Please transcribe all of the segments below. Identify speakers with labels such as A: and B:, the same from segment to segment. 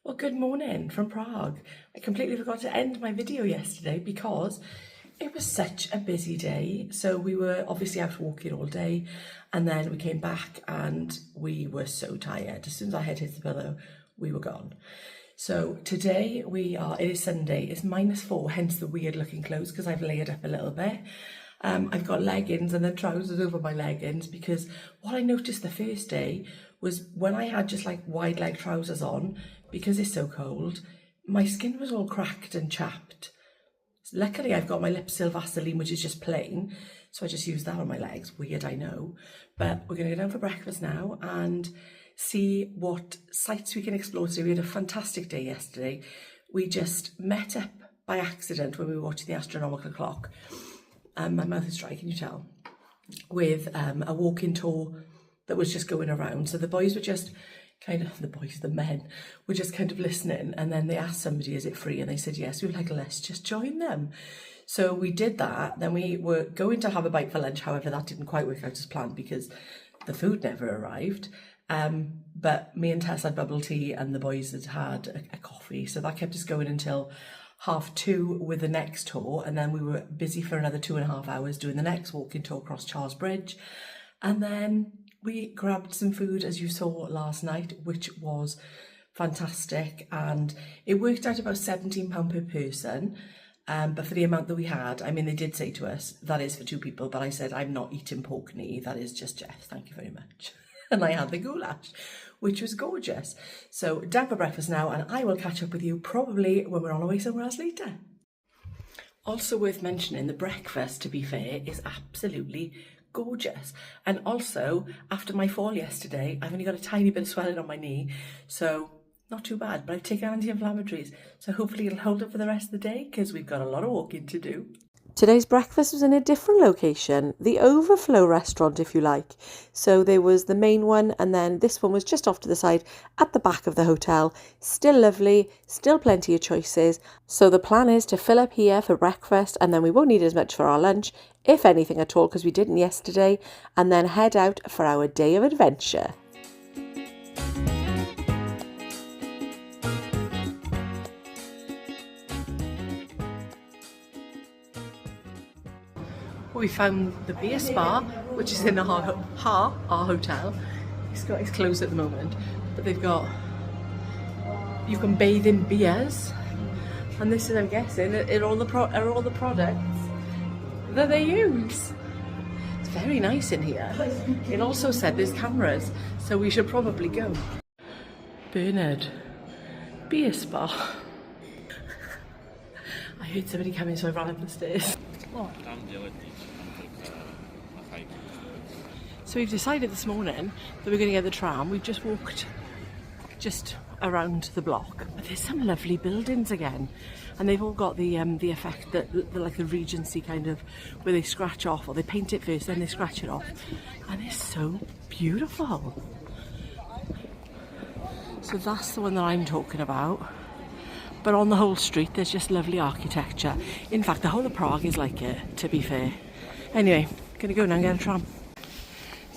A: Well, good morning from Prague. I completely forgot to end my video yesterday because it was such a busy day. So we were obviously out walking all day and then we came back and we were so tired. As soon as our head hit the pillow, we were gone. So today it is Sunday, it's -4, hence the weird looking clothes because I've layered up a little bit. I've got leggings and then trousers over my leggings because what I noticed the first day was when I had just like wide leg trousers on, because it's so cold, my skin was all cracked and chapped. Luckily I've got my Lipsil Vaseline, which is just plain, so I just use that on my legs. Weird, I know. But we're going to go down for breakfast now and see what sites we can explore today. We had a fantastic day yesterday. We just met up by accident when we were watching the astronomical clock. My mouth is dry, can you tell? With a walking tour that was just going around. So the boys were just the men were just kind of listening, and then they asked somebody, is it free? And they said yes. We were like, let's just join them. So we did that. Then we were going to have a bite for lunch. However, that didn't quite work out as planned because the food never arrived. But me and Tess had bubble tea and the boys had a coffee. So that kept us going until 2:30 with the next tour. And then we were busy for another 2.5 hours doing the next walking tour across Charles Bridge. And then we grabbed some food, as you saw last night, which was fantastic. And it worked out about £17 per person. But for the amount that we had, I mean, they did say to us, that is for 2 people. But I said, I'm not eating pork knee. That is just Jeff. Thank you very much. And I had the goulash, which was gorgeous. So down for breakfast now, and I will catch up with you probably when we're on our way somewhere else later. Also worth mentioning, the breakfast, to be fair, is absolutely gorgeous. And also, after my fall yesterday, I've only got a tiny bit of swelling on my knee, so not too bad. But I've taken anti-inflammatories, so hopefully it'll hold up for the rest of the day because we've got a lot of walking to do.
B: Today's breakfast was in a different location, the Overflow restaurant, if you like. So there was the main one, and then this one was just off to the side at the back of the hotel. Still lovely, still plenty of choices. So the plan is to fill up here for breakfast, and then we won't need as much for our lunch, if anything at all, because we didn't yesterday, and then head out for our day of adventure.
A: We found the beer spa, which is in our hotel. It's closed at the moment, but they've got, you can bathe in beers, and this is, I'm guessing, are all the products that they use. It's very nice in here. It also said there's cameras, so we should probably go. Bernard, beer spa. I heard somebody coming, so I ran up the stairs. What? So we've decided this morning that we're going to get the tram. We've just walked around the block, but there's some lovely buildings again, and they've all got the effect that like the Regency kind of, where they scratch off, or they paint it first then they scratch it off, and it's so beautiful. So that's the one that I'm talking about. But on the whole street there's just lovely architecture. In fact, the whole of Prague is like it, to be fair. Anyway, gonna go now and get a tram.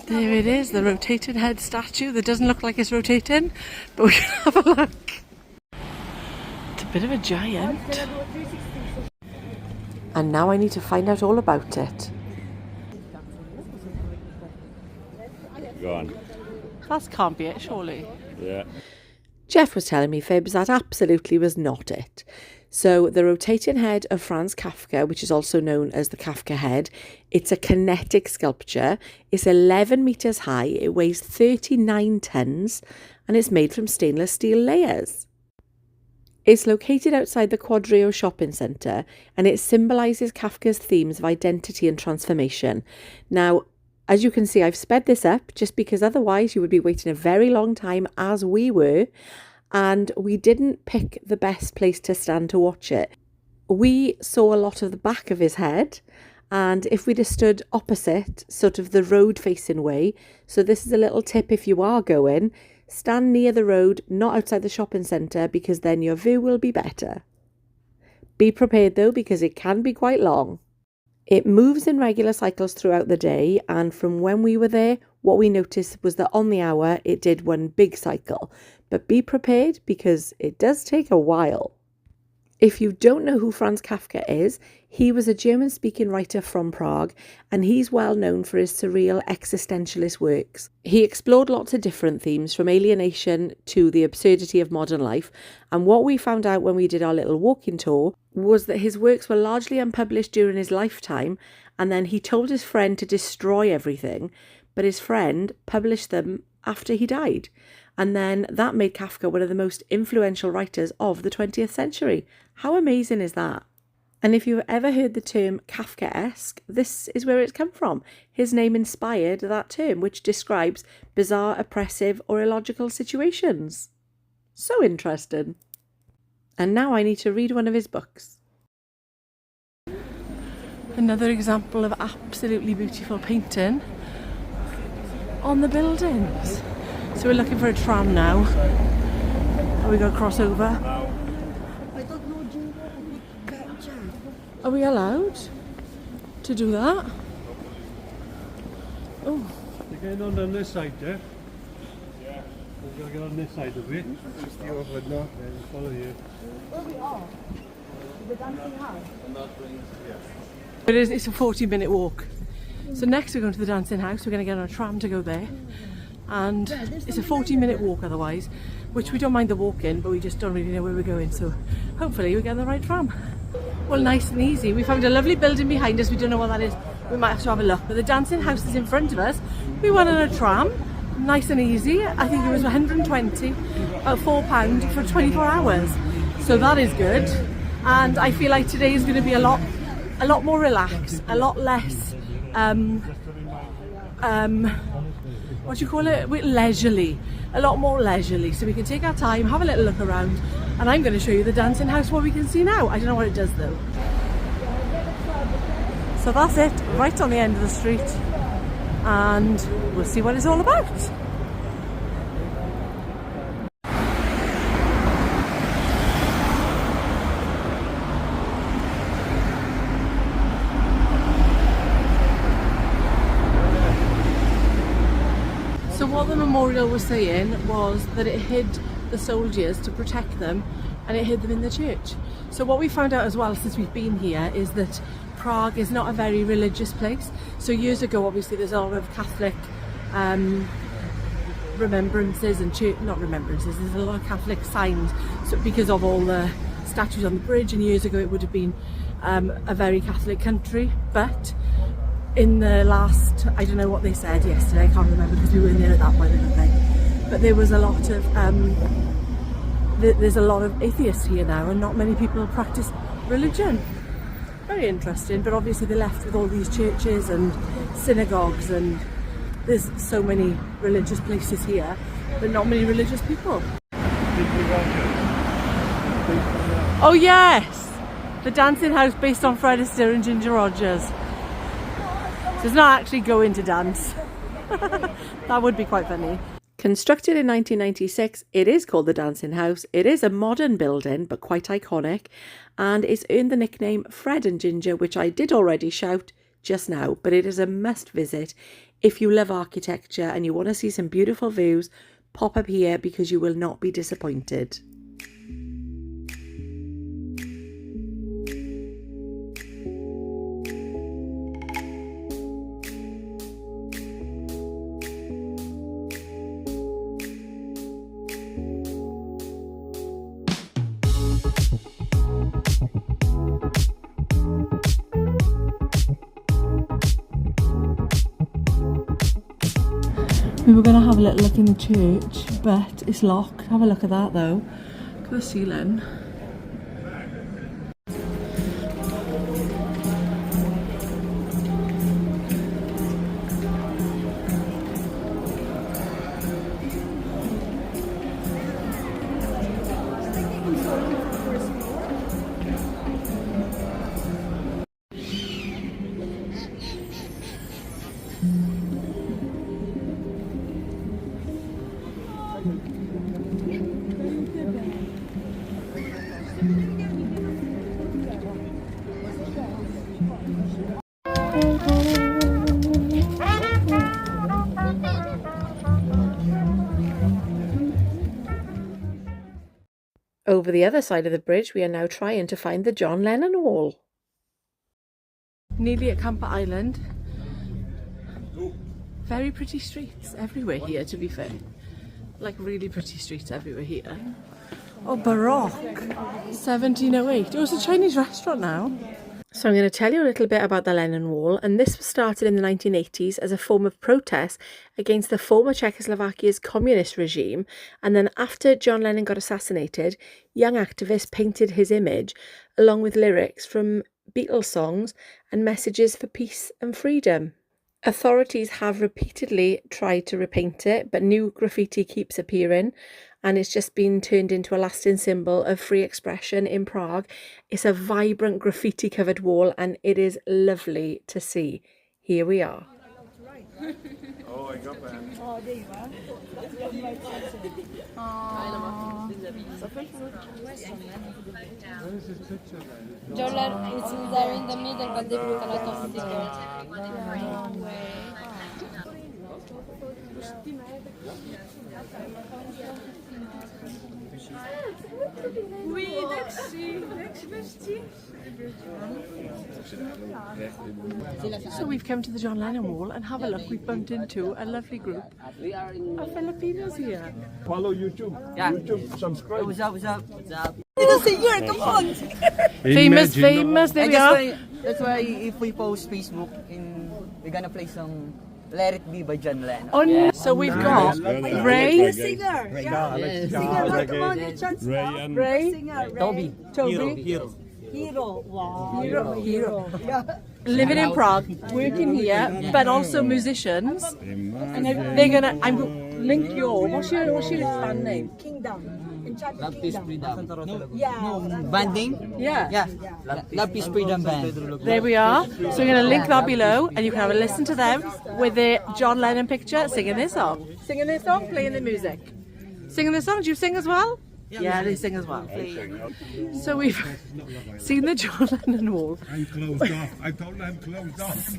A: There it is, the rotating head statue that doesn't look like it's rotating, but we can have a look. It's a bit of a giant.
B: And now I need to find out all about it.
C: Go on.
A: That can't be it, surely.
C: Yeah.
B: Jeff was telling me fibs that absolutely was not it. So the rotating head of Franz Kafka, which is also known as the Kafka head, it's a kinetic sculpture. It's 11 metres high, it weighs 39 tonnes, and it's made from stainless steel layers. It's located outside the Quadrio shopping centre, and it symbolises Kafka's themes of identity and transformation. Now, as you can see, I've sped this up just because otherwise you would be waiting a very long time, as we were, and we didn't pick the best place to stand to watch it. We saw a lot of the back of his head, and if we'd have stood opposite, sort of the road-facing way, so this is a little tip if you are going, stand near the road, not outside the shopping centre, because then your view will be better. Be prepared though, because it can be quite long. It moves in regular cycles throughout the day, and from when we were there, what we noticed was that on the hour it did one big cycle, but be prepared because it does take a while. If you don't know who Franz Kafka is, he was a German-speaking writer from Prague, and he's well known for his surreal existentialist works. He explored lots of different themes, from alienation to the absurdity of modern life, and what we found out when we did our little walking tour was that his works were largely unpublished during his lifetime, and then he told his friend to destroy everything, but his friend published them after he died. And then that made Kafka one of the most influential writers of the 20th century. How amazing is that? And if you've ever heard the term Kafkaesque, this is where it's come from. His name inspired that term, which describes bizarre, oppressive, or illogical situations. So interesting. And now I need to read one of his books.
A: Another example of absolutely beautiful painting on the buildings. So we're looking for a tram now. Are we going to cross over? Are we allowed to do that? Oh.
D: You're getting on this side, yeah? Yeah. We've got to get on this side of it. Just the over now. Yeah, follow you.
A: Where we are? The dancing house? It's a 40-minute walk. So next we're going to the dancing house. We're going to get on a tram to go there. And it's a 40-minute walk otherwise, which we don't mind the walk in, but we just don't really know where we're going. So hopefully we get the right tram. Well, nice and easy. We found a lovely building behind us. We don't know what that is. We might have to have a look. But the dancing house is in front of us. We went on a tram, nice and easy. I think it was 120, about £4 for 24 hours. So that is good. And I feel like today is going to be a lot more relaxed, a lot less what do you call it? Leisurely. A lot more leisurely. So we can take our time, have a little look around, and I'm going to show you the dancing house, what we can see now. I don't know what it does though. So that's it, right on the end of the street, and we'll see what it's all about. So what the memorial was saying was that it hid the soldiers to protect them, and it hid them in the church. So what we found out as well since we've been here is that Prague is not a very religious place. So years ago, obviously, there's a lot of Catholic remembrances and there's a lot of Catholic signs, so because of all the statues on the bridge, and years ago it would have been a very Catholic country. But in the last, I don't know what they said yesterday, I can't remember because we weren't there at that point, I don't think. But there was a lot of, there's a lot of atheists here now, and not many people practice religion. Very interesting, but obviously they're left with all these churches and synagogues, and there's so many religious places here, but not many religious people. Oh yes! The dancing house based on Fred Astaire and Ginger Rogers. So it's not actually going to dance. That would be quite funny.
B: Constructed in 1996, it is called the Dancing House. It is a modern building, but quite iconic, and it's earned the nickname Fred and Ginger, which I did already shout just now, but it is a must visit. If you love architecture and you want to see some beautiful views, pop up here because you will not be disappointed.
A: We were going to have a little look in the church, but it's locked. Have a look at that though. Look at the ceiling.
B: Over the other side of the bridge, we are now trying to find the John Lennon wall. Nearly at Camper Island. Very pretty streets everywhere here, to be fair. Like really pretty streets everywhere here. Oh, Baroque. 1708. Oh, it's a Chinese restaurant now. So I'm going to tell you a little bit about the Lennon Wall, and this was started in the 1980s as a form of protest against the former Czechoslovakia's communist regime, and then after John Lennon got assassinated, young activists painted his image along with lyrics from Beatles songs and messages for peace and freedom. Authorities have repeatedly tried to repaint it, but new graffiti keeps appearing, and it's just been turned into a lasting symbol of free expression in Prague. It's a vibrant graffiti covered wall and it is lovely to see. Here we are.
C: Oh, I got that.
E: Oh, there you are.
D: Where is this picture then?
E: John Lennon is there in the middle, but they put a lot of stickers.
A: So we've come to the John Lennon Wall and have a look. We've bumped into a lovely group of Filipinos here.
D: Follow YouTube.
F: Yeah.
D: YouTube, subscribe.
F: What's up? What's up? What's up?
A: Famous, there we are.
F: That's why if we post Facebook, we're gonna play some "Let It Be" by John Lennon.
A: Oh, yeah. So we've got Ray, Ray,
F: Toby.
A: Hero. Living in Prague, working here, but also musicians. And they're gonna. I'm link your. What's your band name?
F: Love Peace Freedom. Band name?
A: Yeah.
F: Love Peace Freedom Band.
A: There we are. So we're going to link that below, and you can have a listen to them with the John Lennon picture singing their song. Singing their song, playing the music. Singing their song. Do you sing as well? Yeah, they sing as well. So we've seen the John Lennon Wall.
D: I'm closed off. I told them closed off.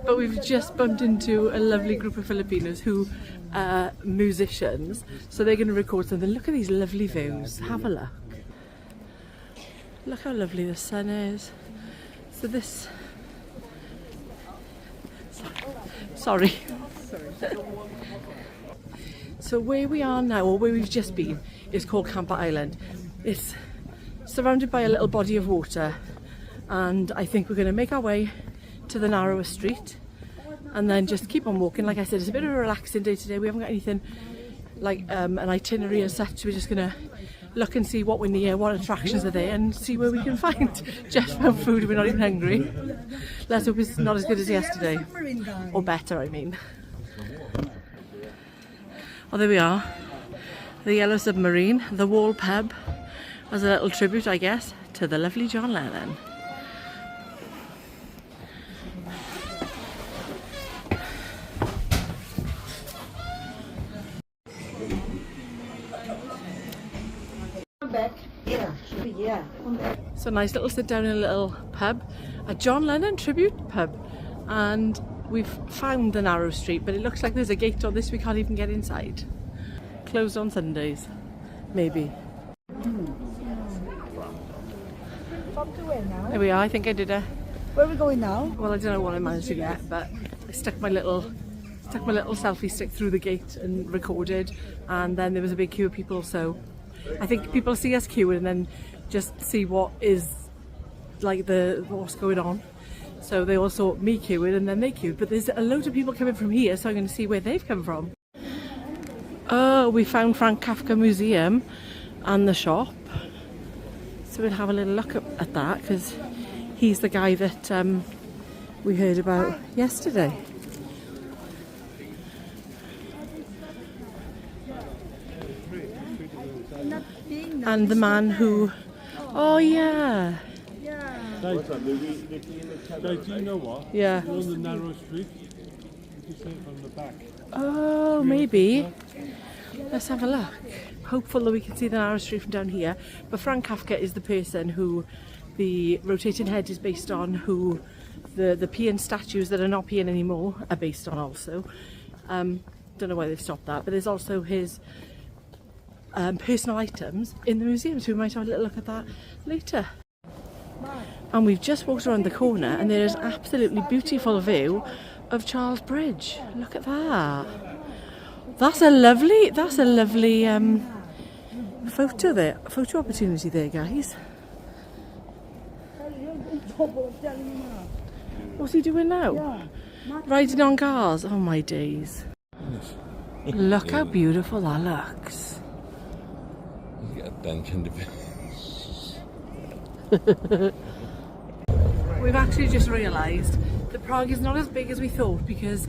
A: But we've just bumped into a lovely group of Filipinos who are musicians. So they're going to record something. Look at these lovely views. Have a look. Look how lovely the sun is. So this... Sorry. So where we are now, or where we've just been, is called Camper Island. It's surrounded by a little body of water. And I think we're going to make our way to the narrower street and then just keep on walking. Like I said, it's a bit of a relaxing day today. We haven't got anything like an itinerary as such. We're just gonna look and see what we're near, what attractions are there, and see where we can find. Just found food, we're not even hungry. Let's hope it's not as good as yesterday, or better, I mean. Oh, there we are, the Yellow Submarine, the Wall pub, as a little tribute, I guess, to the lovely John Lennon. So nice little sit down in a little pub, a John Lennon tribute pub, and we've found the narrow street, but it looks like there's a gate on this. We can't even get inside. Closed on Sundays, maybe. There we are. I think I did a...
G: Where are we going now?
A: Well, I don't know what I managed to get, but I stuck my little selfie stick through the gate and recorded, and then there was a big queue of people, so I think people see us queuing and then just see what is like what's going on. So they all saw me queuing and then they queued, but there's a load of people coming from here, so I'm going to see where they've come from. Oh, we found Franz Kafka Museum and the shop, so we'll have a little look at that, because he's the guy that we heard about yesterday. And the man who... Oh, yeah.
D: Dave, do you know what?
A: Yeah.
D: You're on the narrow street. You can see it from the back.
A: Oh, maybe. Let's have a look. Hopeful that we can see the narrow street from down here. But Franz Kafka is the person who the rotating head is based on, who the peeing statues that are not peeing anymore are based on also. Don't know why they've stopped that, but there's also his personal items in the museum, so we might have a little look at that later. And we've just walked around the corner and there is an absolutely beautiful view of Charles Bridge. Look at that. That's a lovely photo opportunity there, guys. What's he doing now? Riding on cars. Oh my days. Look how beautiful that looks. We've actually just realised that Prague is not as big as we thought, because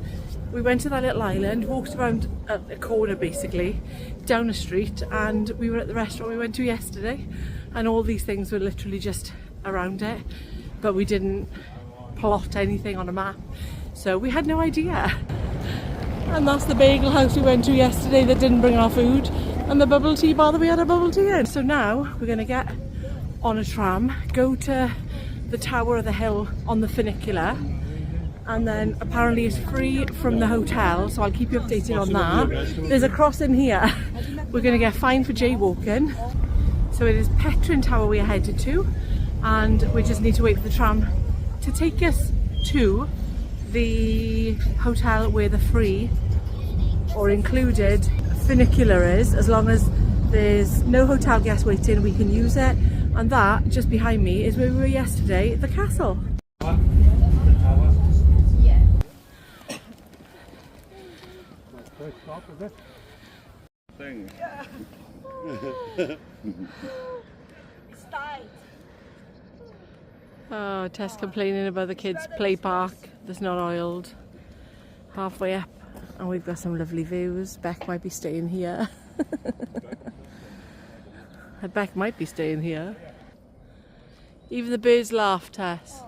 A: we went to that little island, walked around a corner basically, down a street, and we were at the restaurant we went to yesterday, and all these things were literally just around it, but we didn't plot anything on a map, so we had no idea. And that's the bagel house we went to yesterday that didn't bring our food, and the bubble tea bar that we had a bubble tea in. So now we're going to get on a tram, go to the Tower of the Hill on the funicular, and then apparently it's free from the hotel, so I'll keep you updated on that. There's a crossing here. We're going to get fined for jaywalking. So it is Petrin Tower we are headed to, and we just need to wait for the tram to take us to the hotel where the free or included funicular is. As long as there's no hotel guest waiting, we can use it. And that just behind me is where we were yesterday, the castle.
E: Yeah.
C: Thing.
E: It's tight.
A: Oh, Tess complaining about the kids' play park that's not oiled. Halfway up, and we've got some lovely views. Beck might be staying here. Beck might be staying here. Even the birds laugh, Tess.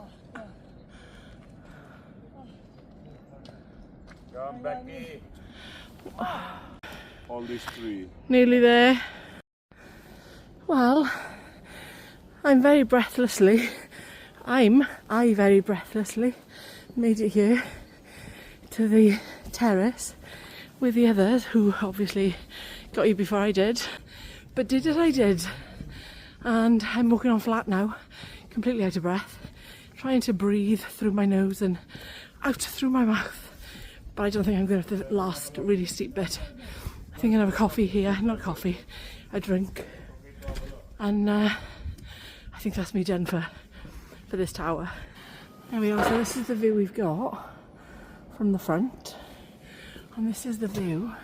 C: Come, Becky. All these three.
A: Nearly there. Well, I very breathlessly made it here to the terrace with the others, who obviously got here before I did, but did as I did. And I'm walking on flat now, completely out of breath, trying to breathe through my nose and out through my mouth, but I don't think I'm going to have the last really steep bit. I think I'll have a coffee here, not coffee, a drink, and I think that's me done for this tower. There we are. So this is the view we've got from the front, and this is the view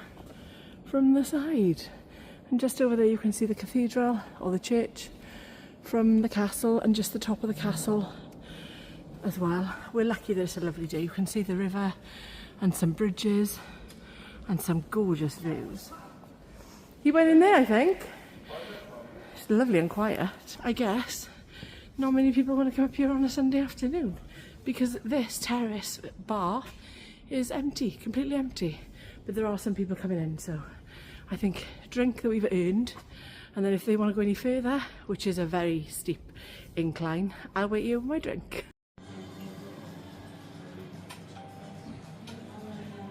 A: from the side. And just over there you can see the cathedral, or the church, from the castle, and just the top of the castle as well. We're lucky that it's a lovely day. You can see the river and some bridges and some gorgeous views. You went in there, I think. It's lovely and quiet, I guess. Not many people want to come up here on a Sunday afternoon, because this terrace bar is empty, completely empty. But there are some people coming in, so I think drink that we've earned, and then if they want to go any further, which is a very steep incline, I'll wait here with my drink.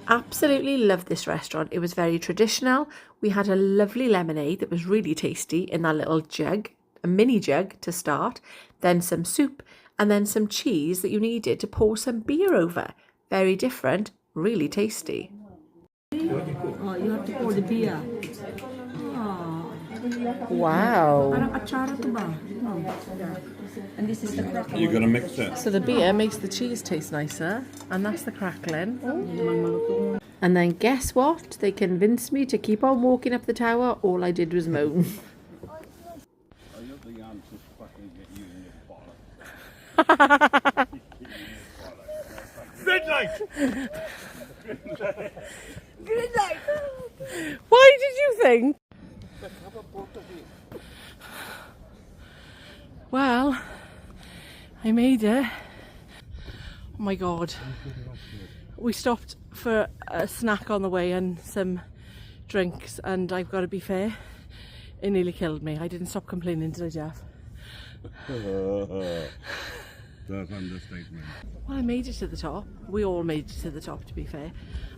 B: Absolutely loved this restaurant. It was very traditional. We had a lovely lemonade that was really tasty in that little jug, a mini jug to start, then some soup, and then some cheese that you needed to pour some beer over. Very different, really tasty.
F: Oh, you have to pour the beer.
B: Wow.
F: And this is the crackle.
C: You're gonna mix it.
A: So the beer makes the cheese taste nicer, and that's the crackling.
B: And then guess what? They convinced me to keep on walking up the tower. All I did was moan.
C: Red light!
F: Green light!
A: Why did you think? Well, I made it. Oh my god. We stopped for a snack on the way and some drinks, and I've got to be fair, it nearly killed me. I didn't stop complaining, did I, Jeff?
C: That's understatement.
A: Well, I made it to the top. We all made it to the top, to be fair.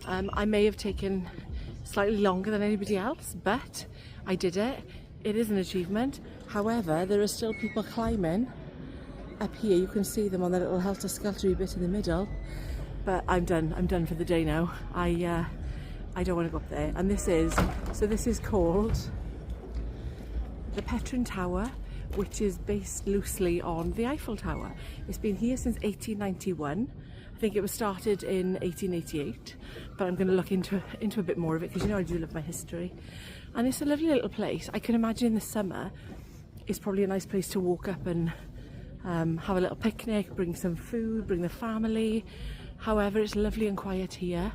A: I may have taken
B: slightly longer than anybody else, but I did it. It is an achievement. However, there are still people climbing up here. You can see them on the little helter-skelter bit in the middle. But I'm done for the day now. I don't want to go up there. And this is called the Petrin Tower, which is based loosely on the Eiffel Tower. It's been here since 1891. I think it was started in 1888, but I'm going to look into a bit more of it because you know I do love my history. And it's a lovely little place. I can imagine in the summer it's probably a nice place to walk up and have a little picnic, bring some food, bring the family. However, it's lovely and quiet here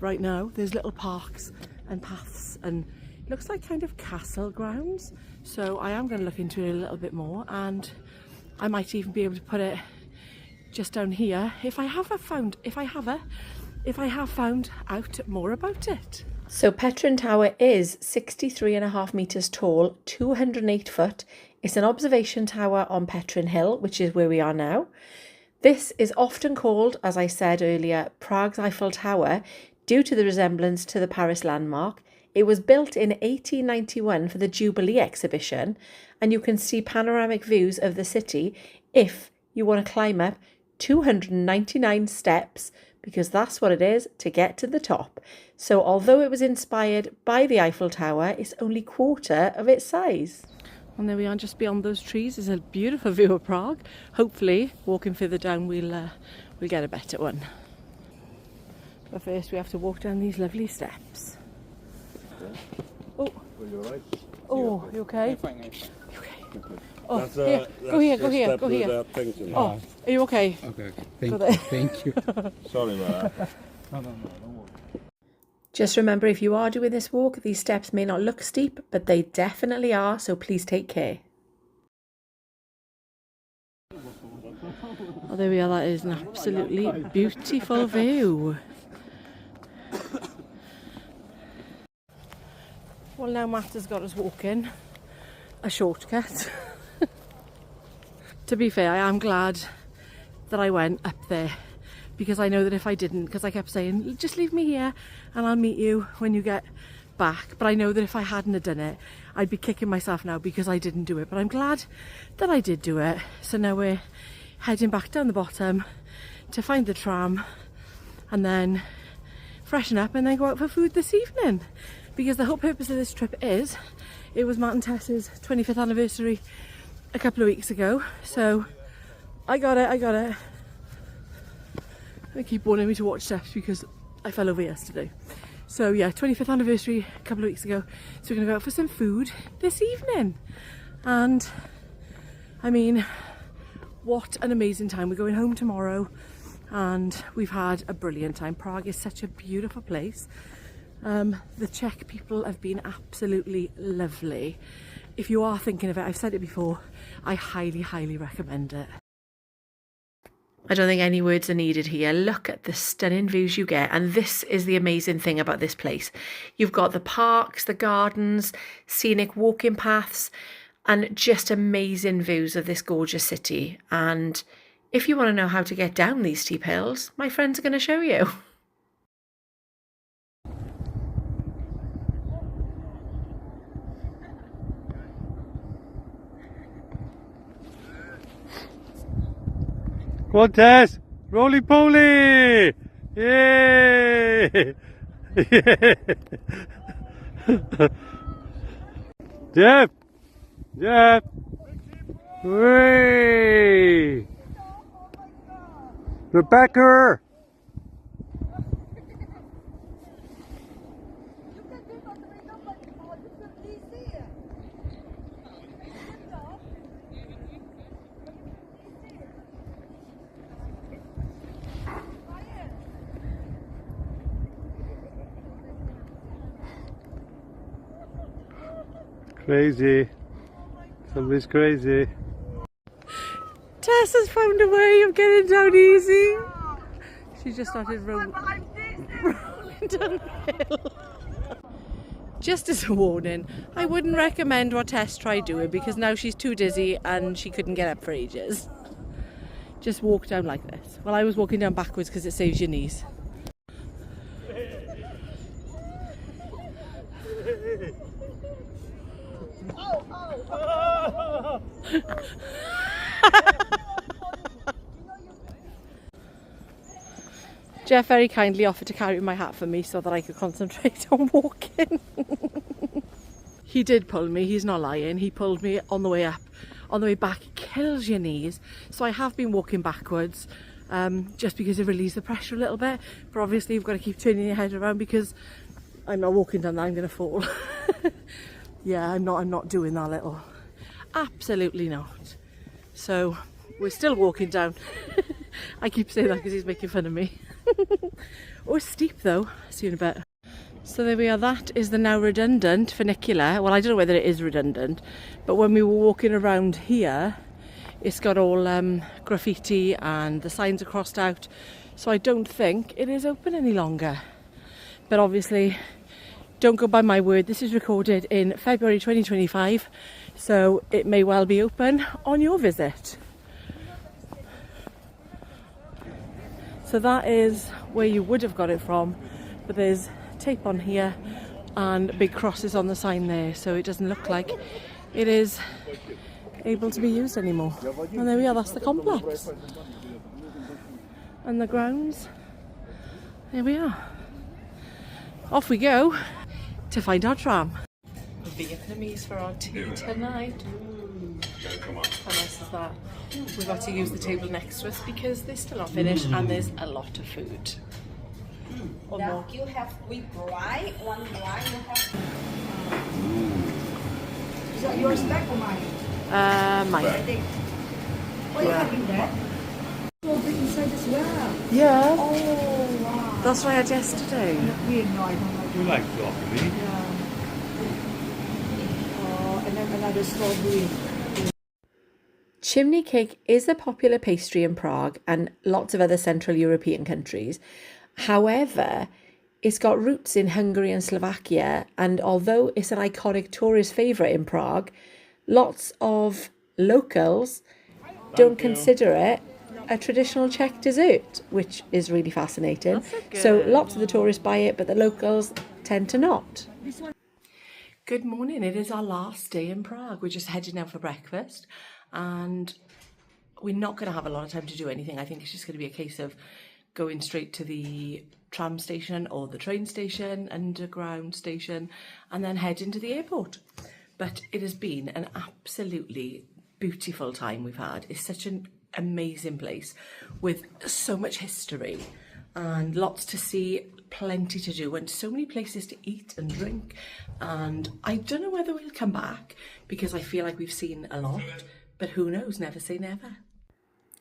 B: right now. There's little parks and paths and it looks like kind of castle grounds. So I am going to look into it a little bit more, and I might even be able to put it just down here if I have found out more about it. So Petrin Tower is 63.5 metres tall, 208 foot. It's an observation tower on Petrin Hill, which is where we are now. This is often called, as I said earlier, Prague's Eiffel Tower due to the resemblance to the Paris landmark. It was built in 1891 for the Jubilee exhibition, and you can see panoramic views of the city if you want to climb up 299 steps, because that's what it is to get to the top. So although it was inspired by the Eiffel Tower, it's only quarter of its size. And there we are, just beyond those trees is a beautiful view of Prague. Hopefully, walking further down, we'll get a better one. But first, we have to walk down these lovely steps. Oh,
C: you alright?
B: oh, you okay?
E: Fine.
B: You okay? Oh, here. Go here, go here, go here. Oh, are you okay?
D: Okay.
B: Thank you.
C: Sorry about that.
D: No, don't worry.
B: Just remember, if you are doing this walk, these steps may not look steep, but they definitely are, so please take care. Oh, there we are. That is an absolutely beautiful view. Well, now Matt has got us walking a shortcut. To be fair, I am glad that I went up there, because I know that if I didn't, because I kept saying, just leave me here and I'll meet you when you get back. But I know that if I hadn't have done it, I'd be kicking myself now because I didn't do it. But I'm glad that I did do it. So now we're heading back down the bottom to find the tram and then freshen up and then go out for food this evening. Because the whole purpose of this trip is, it was Matt and Tessa's 25th anniversary a couple of weeks ago. So I got it. They keep warning me to watch steps because I fell over yesterday. So yeah, 25th anniversary a couple of weeks ago. So we're gonna go out for some food this evening. And I mean, what an amazing time. We're going home tomorrow and we've had a brilliant time. Prague is such a beautiful place. The Czech people have been absolutely lovely. If you are thinking of it, I've said it before, I highly, highly recommend it. I don't think any words are needed here. Look at the stunning views you get. And this is the amazing thing about this place. You've got the parks, the gardens, scenic walking paths, and just amazing views of this gorgeous city. And if you want to know how to get down these steep hills, my friends are going to show you.
D: Come on, Tess! Roly-poly! Yay! Jeff! Jeff! Hooray! Rebecca! Crazy. Somebody's crazy.
B: Tess has found a way of getting down easy. She just started rolling down the hill. Just as a warning, I wouldn't recommend what Tess tried doing because now she's too dizzy and she couldn't get up for ages. Just walk down like this. Well, I was walking down backwards because it saves your knees. Jeff very kindly offered to carry my hat for me so that I could concentrate on walking. He did pull me, he's not lying. He pulled me on the way up. On the way back, it kills your knees. So I have been walking backwards just because it relieves the pressure a little bit. But obviously you've got to keep turning your head around because I'm not walking down that, I'm going to fall. Yeah, I'm not doing that little. Absolutely not. So we're still walking down. I keep saying that because he's making fun of me. Oh, it's steep though. See you in a bit. So there we are, that is the now redundant funicular. Well, I don't know whether it is redundant, but when we were walking around here, it's got all graffiti and the signs are crossed out. So I don't think it is open any longer. But obviously, don't go by my word. This is recorded in February 2025, so it may well be open on your visit. So that is where you would have got it from, but there's tape on here and big crosses on the sign there, so it doesn't look like it is able to be used anymore. And there we are, that's the complex. And the grounds, there we are. Off we go to find our tram. Vietnamese for our tea tonight. How nice is that? We've got to use the table next to us because they're still not finished and there's a lot of food. Or more.
G: You have with dry, one dry, you have. Is that yours back or mine?
B: Mine.
G: What are you having that? Oh, big inside as well.
B: Yeah.
G: Oh, wow.
B: That's what I had yesterday.
G: No, I don't like
D: You like broccoli?
G: Yeah. Oh, and then another strawberry.
B: Chimney cake is a popular pastry in Prague and lots of other Central European countries. However, it's got roots in Hungary and Slovakia, and although it's an iconic tourist favourite in Prague, lots of locals don't consider it a traditional Czech dessert, which is really fascinating. So lots of the tourists buy it, but the locals tend to not.
A: Good morning, it is our last day in Prague. We're just heading out for breakfast and we're not going to have a lot of time to do anything. I think it's just going to be a case of going straight to the tram station or the train station, underground station, and then head into the airport. But it has been an absolutely beautiful time we've had. It's such an amazing place with so much history and lots to see, plenty to do, and so many places to eat and drink. And I don't know whether we'll come back because I feel like we've seen a lot, but who knows, never say never.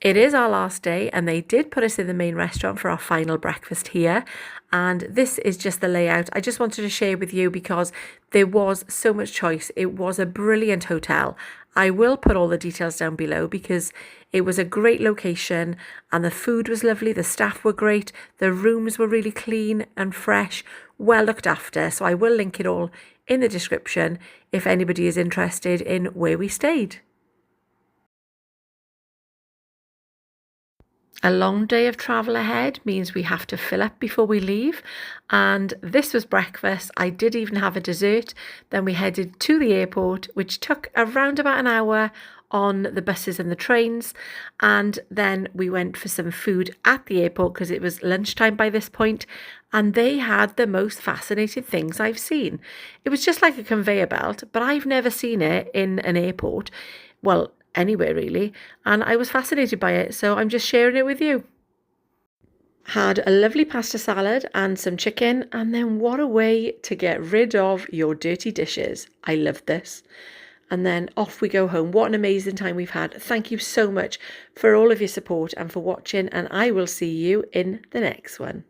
B: It is our last day and they did put us in the main restaurant for our final breakfast here, and this is just the layout. I just wanted to share with you because there was so much choice. It was a brilliant hotel. I will put all the details down below because it was a great location and the food was lovely, the staff were great, the rooms were really clean and fresh, well looked after. So I will link it all in the description if anybody is interested in where we stayed. A long day of travel ahead means we have to fill up before we leave, and this was breakfast. I did even have a dessert. Then we headed to the airport, which took around about an hour on the buses and the trains, and then we went for some food at the airport because it was lunchtime by this point, and they had the most fascinating things I've seen. It was just like a conveyor belt, but I've never seen it in an airport. Well, anywhere really, and I was fascinated by it, so I'm just sharing it with you. Had a lovely pasta salad and some chicken, and then what a way to get rid of your dirty dishes. I loved this. And then off we go home. What an amazing time we've had. Thank you so much for all of your support and for watching, and I will see you in the next one.